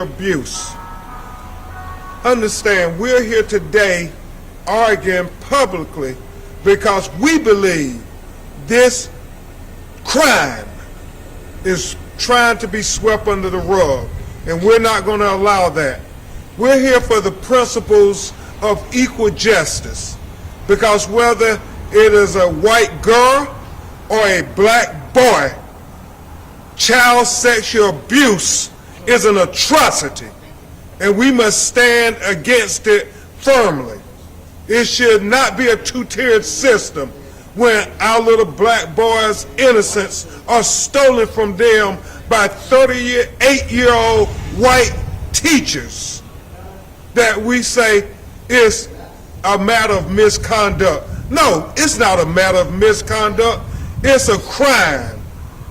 abuse. Understand, we're here today arguing publicly because we believe this crime is trying to be swept under the rug, and we're not going to allow that. We're here for the principles of equal justice, because whether it is a white girl or a black boy, child sexual abuse is an atrocity, and we must stand against it firmly. It should not be a two-tiered system when our little black boys' innocence are stolen from them by 38-year-old white teachers that we say is a matter of misconduct. No, it's not a matter of misconduct. It's a crime.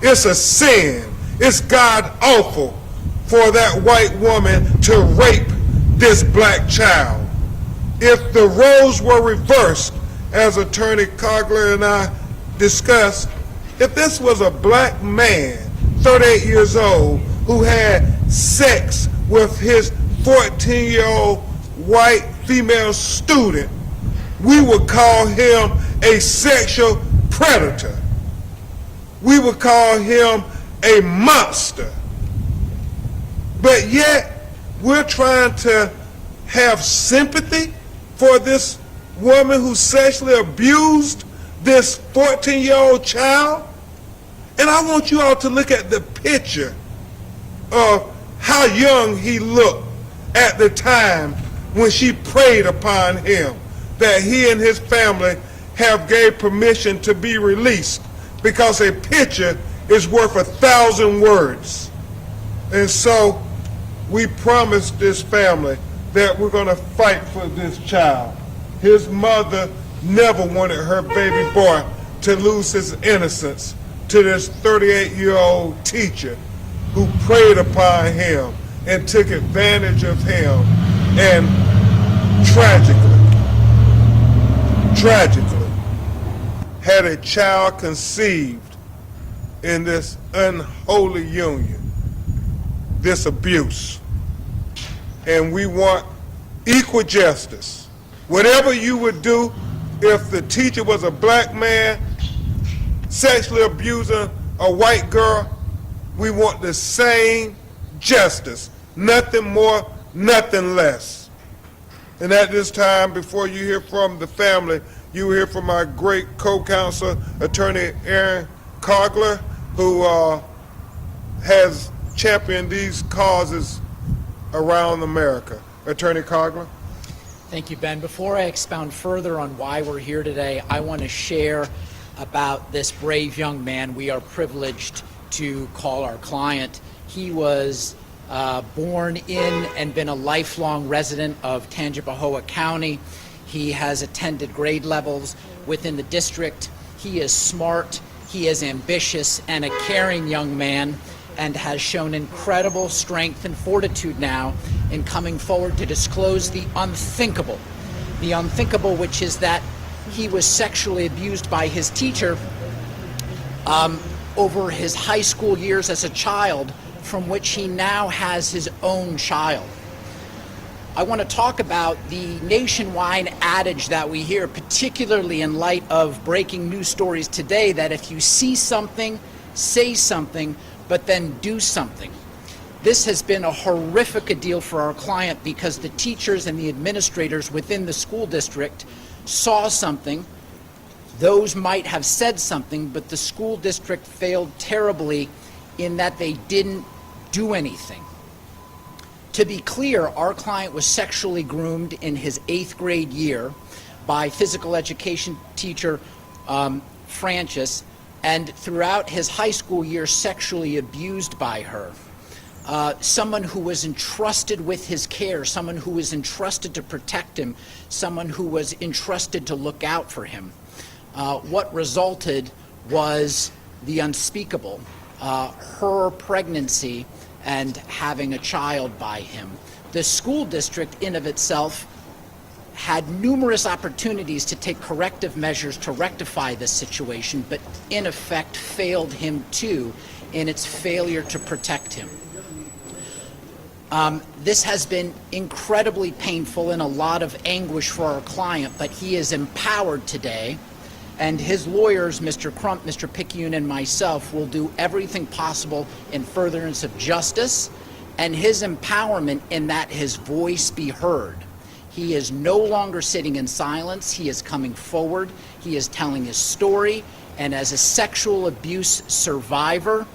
It's a sin. It's God awful for that white woman to rape this black child. If the roles were reversed, as Attorney Cogler and I discussed, if this was a black man, 38 years old, who had sex with his 14-year-old white female student, we would call him a sexual predator. We would call him a monster. But yet, we're trying to have sympathy for this woman who sexually abused this 14-year-old child. And I want you all to look at the picture of how young he looked at the time when she preyed upon him, that he and his family have gave permission to be released, because a picture is worth 1,000 words. And so we promised this family that we're going to fight for this child. His mother never wanted her baby boy to lose his innocence to this 38-year-old teacher who preyed upon him and took advantage of him, and tragically had a child conceived in this unholy union, this abuse. And we want equal justice. Whatever you would do if the teacher was a black man sexually abusing a white girl, we want the same justice. Nothing more, nothing less. And at this time, before you hear from the family, you will hear from my great co-counsel, Attorney Aaron Cogler, who has championed these causes around America. Attorney Cogler. Thank you, Ben. Before I expound further on why we're here today, I want to share about this brave young man we are privileged to call our client. He was born in and been a lifelong resident of Tangipahoa County. He has attended grade levels within the district. He is smart, he is ambitious, and a caring young man, and has shown incredible strength and fortitude now in coming forward to disclose the unthinkable, which is that he was sexually abused by his teacher over his high school years as a child, from which he now has his own child. I want to talk about the nationwide adage that we hear, particularly in light of breaking news stories today, that if you see something, say something, but then do something. This has been a horrific deal for our client, because the teachers and the administrators within the school district saw something. Those might have said something, but the school district failed terribly in that they didn't do anything. To be clear, our client was sexually groomed in his 8th grade year by physical education teacher Francis, and throughout his high school year sexually abused by her. Someone who was entrusted with his care, someone who was entrusted to protect him, someone who was entrusted to look out for him. What resulted was the unspeakable, her pregnancy and having a child by him. The school district in of itself had numerous opportunities to take corrective measures to rectify this situation, but in effect failed him too in its failure to protect him. This has been incredibly painful and a lot of anguish for our client, but he is empowered today, and his lawyers, Mr. Crump, Mr. Picayune, and myself will do everything possible in furtherance of justice and his empowerment in that his voice be heard. He is no longer sitting in silence. He is coming forward. He is telling his story, and as a sexual abuse survivor,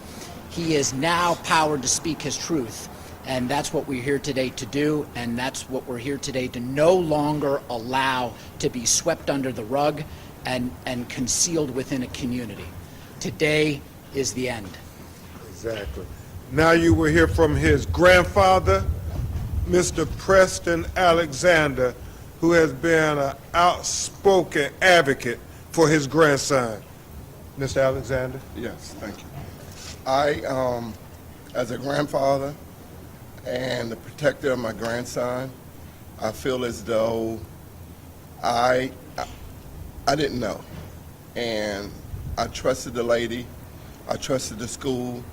he is now powered to speak his truth. And that's what we're here today to do, and that's what we're here today to no longer allow to be swept under the rug and concealed within a community. Today is the end. Exactly. Now you will hear from his grandfather, Mr. Preston Alexander, who has been an outspoken advocate for his grandson. Mr. Alexander? Yes, thank you. I, as a grandfather and the protector of my grandson, I feel as though I didn't know. And I trusted the lady, I trusted the school,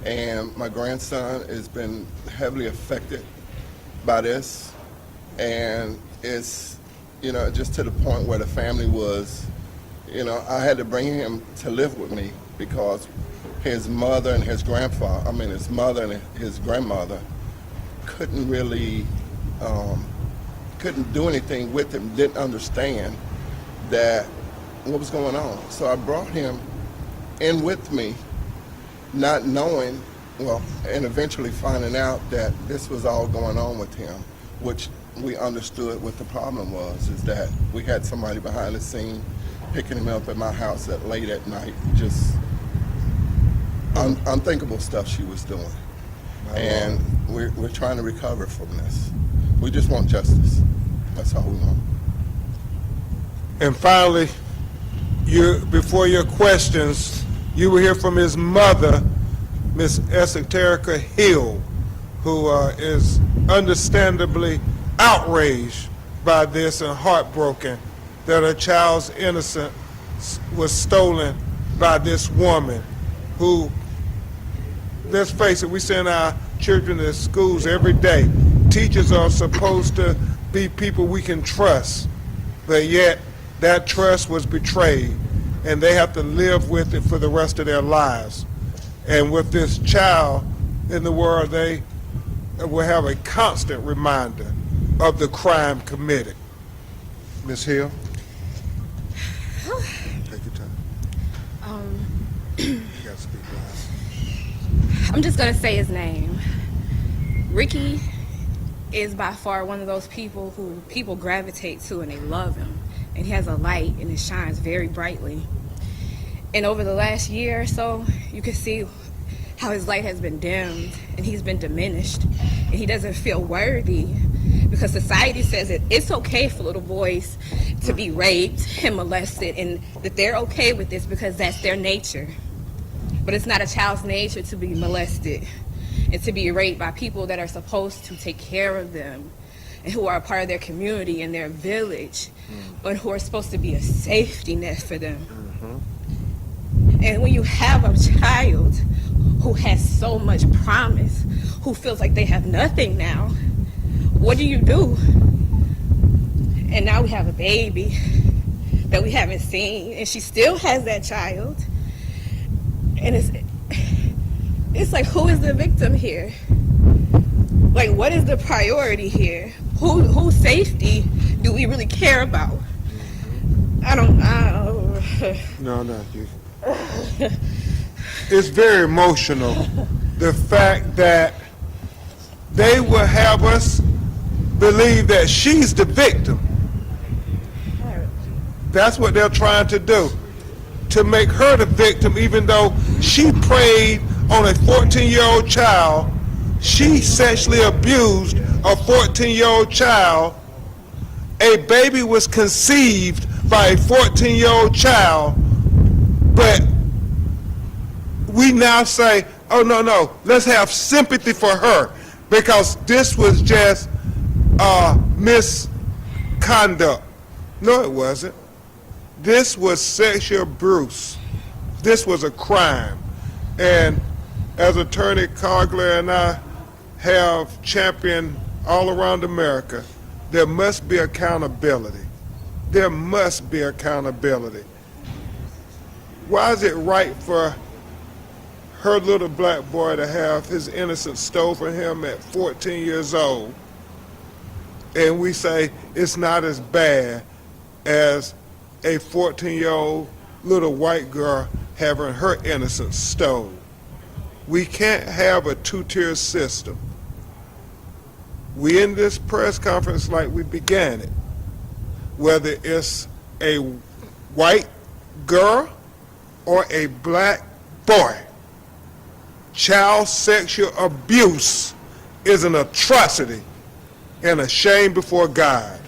and my grandson has been heavily affected by this. And it's, just to the point where the family was, I had to bring him to live with me because his mother and his his mother and his grandmother couldn't really, couldn't do anything with him, didn't understand that what was going on. So I brought him in with me, not knowing, and eventually finding out that this was all going on with him, which we understood what the problem was, is that we had somebody behind the scene picking him up at my house late at night, just unthinkable stuff she was doing. And we're trying to recover from this. We just want justice. That's all we want. And finally, before your questions, you will hear from his mother, Miss Esoterica Hill, who is understandably outraged by this and heartbroken that her child's innocence was stolen by this woman who, let's face it, we send our children to schools every day. Teachers are supposed to be people we can trust, but yet that trust was betrayed, and they have to live with it for the rest of their lives. And with this child in the world, they will have a constant reminder of the crime committed. Ms. Hill? Take your time. You gotta speak loud. I'm just gonna say his name. Ricky is by far one of those people who people gravitate to and they love him. And he has a light and it shines very brightly. And over the last year or so, you can see how his light has been dimmed and he's been diminished. And he doesn't feel worthy because society says that it's okay for little boys to be raped and molested and that they're okay with this because that's their nature. But it's not a child's nature to be molested and to be raped by people that are supposed to take care of them and who are a part of their community and their village, but who are supposed to be a safety net for them. And when you have a child who has so much promise, who feels like they have nothing now, what do? And now we have a baby that we haven't seen, and she still has that child. And it's like, who is the victim here? Like, what is the priority here? Whose safety do we really care about? I don't know. No, you. It's very emotional, the fact that they will have us believe that she's the victim. That's what they're trying to do, to make her the victim, even though she preyed on a 14-year-old child. She sexually abused a 14-year-old child. A baby was conceived by a 14-year-old child, but we now say, oh, no, let's have sympathy for her because this was just misconduct. No, it wasn't. This was sexual abuse. This was a crime. And as Attorney Cogler and I have championed all around America, there must be accountability. There must be accountability. Why is it right for her little black boy to have his innocence stolen from him at 14 years old, and we say it's not as bad as a 14-year-old little white girl having her innocence stolen? We can't have a two-tier system. We end this press conference like we began it, whether it's a white girl or a black boy. Child sexual abuse is an atrocity and a shame before God.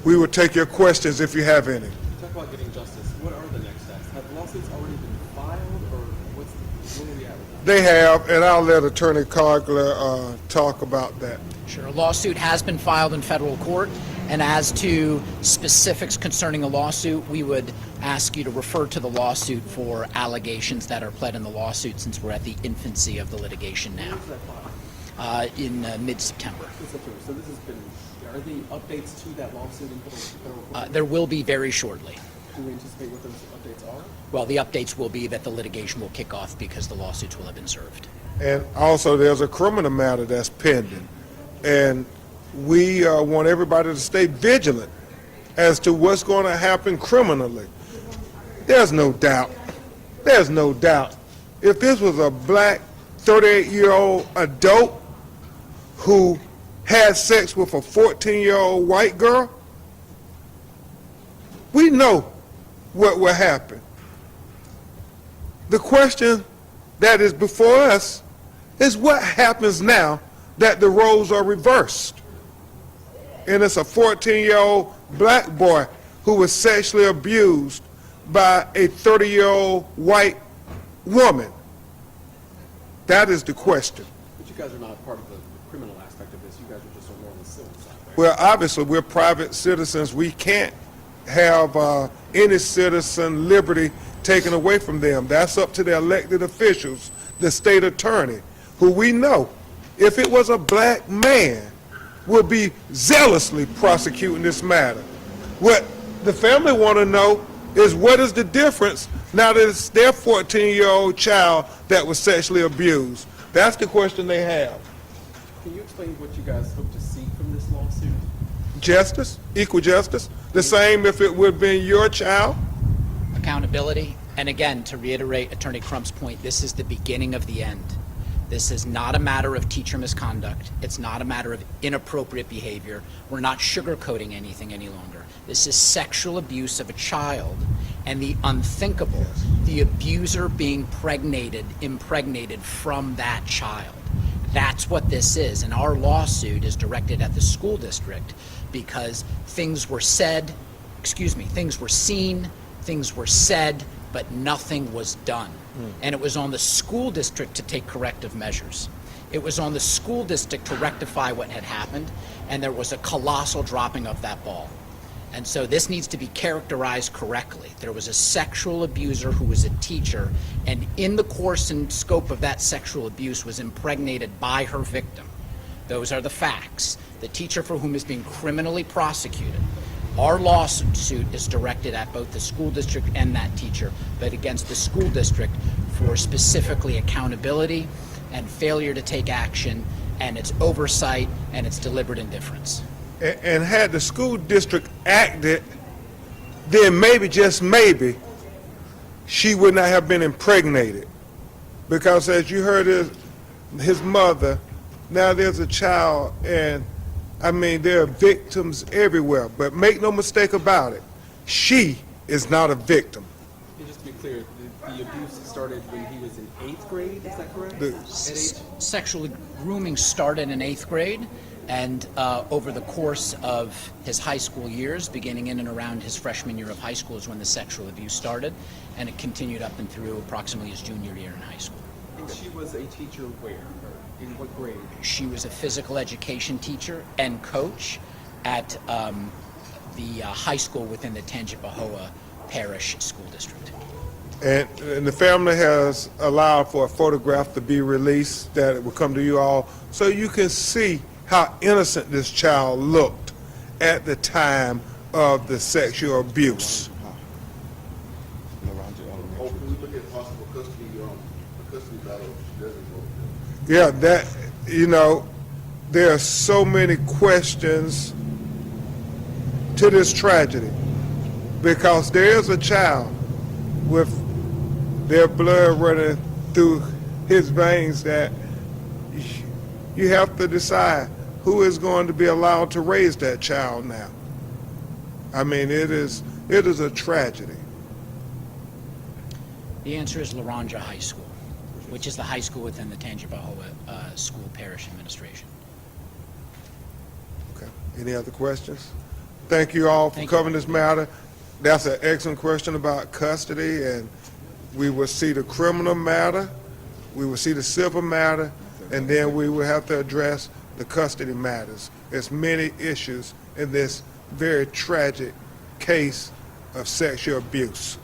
We will take your questions if you have any. Talk about getting justice. What are the next steps? Have lawsuits already been filed, or where are we at with that? They have, and I'll let Attorney Cogler talk about that. Sure. A lawsuit has been filed in federal court, and as to specifics concerning the lawsuit, we would ask you to refer to the lawsuit for allegations that are pled in the lawsuit, since we're at the infancy of the litigation now. When was that filed? In mid-September. So this has been, are there any updates to that lawsuit in federal court? There will be very shortly. Do we anticipate what those updates are? Well, the updates will be that the litigation will kick off because the lawsuits will have been served. And also, there's a criminal matter that's pending. And we want everybody to stay vigilant as to what's going to happen criminally. There's no doubt. There's no doubt. If this was a black 38-year-old adult who had sex with a 14-year-old white girl, we know what will happen. The question that is before us is what happens now that the roles are reversed. And it's a 14-year-old black boy who was sexually abused by a 30-year-old white woman. That is the question. But you guys are not part of the criminal aspect of this. You guys are just more on the civil side, right? Well, obviously, we're private citizens. We can't have any citizen liberty taken away from them. That's up to the elected officials, the state attorney, who we know, if it was a black man, would be zealously prosecuting this matter. What the family want to know is what is the difference now that it's their 14-year-old child that was sexually abused. That's the question they have. Can you explain what you guys hope to see from this lawsuit? Justice, equal justice, the same if it would have been your child. Accountability, and again, to reiterate Attorney Crump's point, this is the beginning of the end. This is not a matter of teacher misconduct. It's not a matter of inappropriate behavior. We're not sugarcoating anything any longer. This is sexual abuse of a child, and the unthinkable, the abuser being impregnated from that child. That's what this is, and our lawsuit is directed at the school district because things were seen, things were said, but nothing was done. And it was on the school district to take corrective measures. It was on the school district to rectify what had happened, and there was a colossal dropping of that ball. And so this needs to be characterized correctly. There was a sexual abuser who was a teacher, and in the course and scope of that sexual abuse was impregnated by her victim. Those are the facts. The teacher for whom is being criminally prosecuted. Our lawsuit is directed at both the school district and that teacher, but against the school district for specifically accountability and failure to take action, and its oversight and its deliberate indifference. And had the school district acted, then maybe, just maybe, she would not have been impregnated. Because as you heard his mother, now there's a child, and I mean, there are victims everywhere, but make no mistake about it, she is not a victim. And just to be clear, the abuse started when he was in 8th grade, is that correct? Sexual grooming started in 8th grade, and over the course of his high school years, beginning in and around his freshman year of high school is when the sexual abuse started, and it continued up and through approximately his junior year in high school. And she was a teacher where? Or in what grade? She was a physical education teacher and coach at the high school within the Tangipahoa Parish School District. And the family has allowed for a photograph to be released that it will come to you all so you can see how innocent this child looked at the time of the sexual abuse. Hopefully, we look at possible custody battle. Yeah, that, you know, there are so many questions to this tragedy because there is a child with their blood running through his veins that you have to decide who is going to be allowed to raise that child now. I mean, it is a tragedy. The answer is Loranger High School, which is the high school within the Tangipahoa School Parish Administration. Okay. Any other questions? Thank you all for Thank you. covering this matter. That's an excellent question about custody, and we will see the criminal matter, we will see the civil matter, and then we will have to address the custody matters. There's many issues in this very tragic case of sexual abuse.